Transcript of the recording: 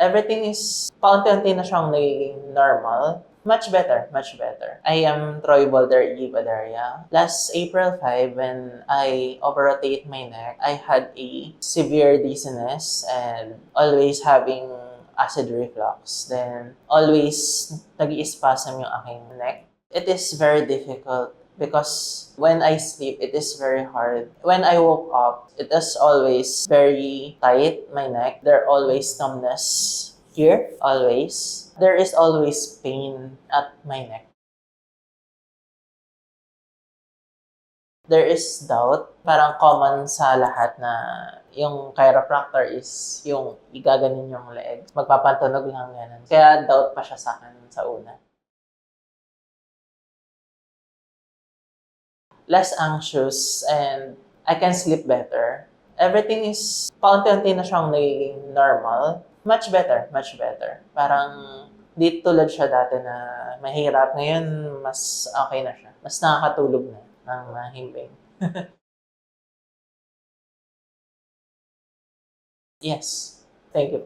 Everything is paunti-unti na siyang nagiging normal. Much better, much better. I am Troy Bolder E. Valeria. Last April 5, when I overrotate my neck, I had a severe dizziness and always having acid reflux. Then, always nag-i-spasm yung aking neck. It is very difficult because when I sleep, it is very hard. When I woke up, it is always very tight, my neck. There always numbness here, always. There is always pain at my neck. There is doubt. Parang common sa lahat na yung chiropractor is yung igaganin yung legs. Magpapatunog lang ganun. Kaya doubt pa siya sa akin sa una. Less anxious and I can sleep better. Everything is paunti-unti na siyang nagiging normal. Much better, much better. Parang di tulad siya dati na mahirap. Ngayon, mas okay na siya. Mas nakakatulog na ng mahimbing. Yes. Thank you.